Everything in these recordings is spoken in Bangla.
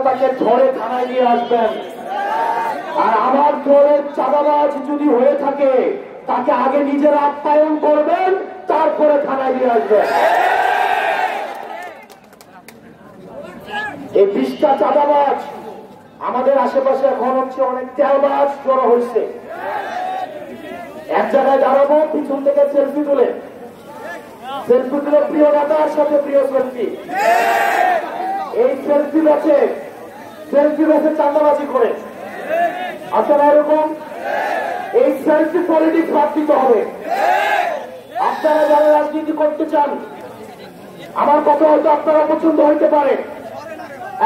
তাকে ধরে থানায় নিয়ে আসবেন। আর আমার দলের চাঁদাবাজ যদি হয়ে থাকে তাকে আগে নিজেরা আপ্যায়ন করবেন, তারপরে থানায় নিয়ে আসবেন। এই 20টা চাঁদাবাজ আমাদের আশেপাশে এখন হচ্ছে অনেক তেলবাজ জড়ো হয়েছে। এক জায়গায় দাঁড়াবো, পিছন থেকে সেলফি তুলে প্রিয় নেতার সাথে প্রিয় সেলফি, এই সেলফি বেছে চাঁদাবাজি করে আপনারা এরকম এই সেলফি পলিটিক্স বাদ দিতে হবে। আপনারা যারা রাজনীতি করতে চান, আমার কথা হয়তো আপনারা পছন্দ হইতে পারে।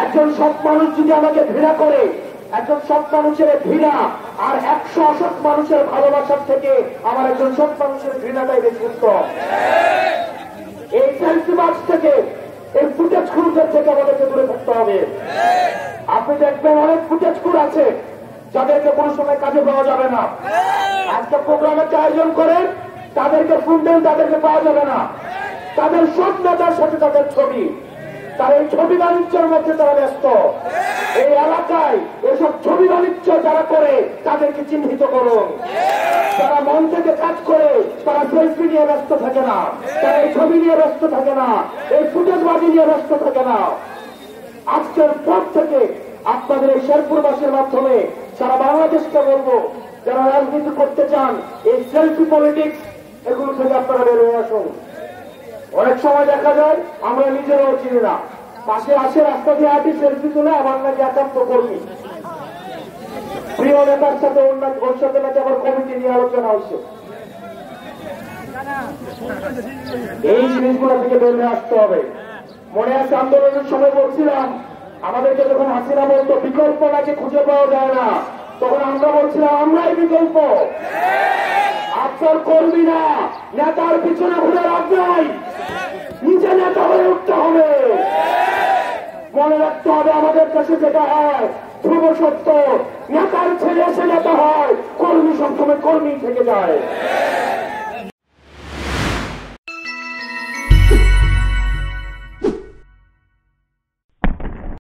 একজন সৎ মানুষ যদি আমাকে ঘৃণা করে, একজন সৎ মানুষের ঘৃণা আর 100 অসৎ মানুষের ভালোবাসার থেকে আমার একজন সৎ মানুষের ঘৃণাটাই বেশি উত্তম। এই সেলফিবাজ থেকে, এই ফুটেজ খুরদের থেকে আমাদেরকে দূরে থাকতে হবে। আপনি দেখবেন অনেক ফুটেজ খুর আছে যাদেরকে কোনো সময় কাজে পাওয়া যাবে না। একটা প্রোগ্রামের আয়োজন করেন, তাদেরকে ফোন দেন, তাদেরকে পাওয়া যাবে না। তাদের সব নেতার সাথে তাদের ছবি, তার এই ছবি বাণিজ্যের মধ্যে তারা ব্যস্ত। এই এলাকায় এসব ছবি বাণিজ্য যারা করে তাদেরকে চিহ্নিত করুন। তারা মন থেকে কাজ করে, তারা সেলফি নিয়ে ব্যস্ত থাকে না, তারা এই ছবি নিয়ে ব্যস্ত থাকে না, এই ফুটেজবাজি নিয়ে ব্যস্ত থাকে না। আজকের পর থেকে আপনাদের এই শেরপুরবাসীর মাধ্যমে সারা বাংলাদেশকে বলবো, যারা রাজনীতি করতে চান এই সেলফি পলিটিক্স এগুলো থেকে আপনারা বের হয়ে আসুন। অনেক সময় দেখা যায় আমরা নিজেরাও চিনি না, পাশে আসে রাস্তা দিয়ে হাঁটি সেলফি তুলে আমার নাকি একান্ত কর্মী, প্রিয় নেতার সাথে ওর সাথে নাকি আমার কমিটি নিয়ে আলোচনা হচ্ছে। এই জিনিসগুলো থেকে বের হয়ে আসতে হবে। মনে আছে আন্দোলনের সময় বলছিলাম, আমাদেরকে যখন হাসিনা বলতো বিকল্প নাকি খুঁজে পাওয়া যায় না, তখন আমরা বলছিলাম আমরাই বিকল্প। আপনার কর্মী না, নেতার পিছনে ঘুরে লাভ নাই, নিজে নেতা হয়ে উঠতে হবে। মনে রাখতে হবে আমাদের কাছে যেটা হয় ধ্রুব সত্য, নেতার ছেলে এসে নেতা হয়, কর্মী সবসময় কর্মী থেকে যায়।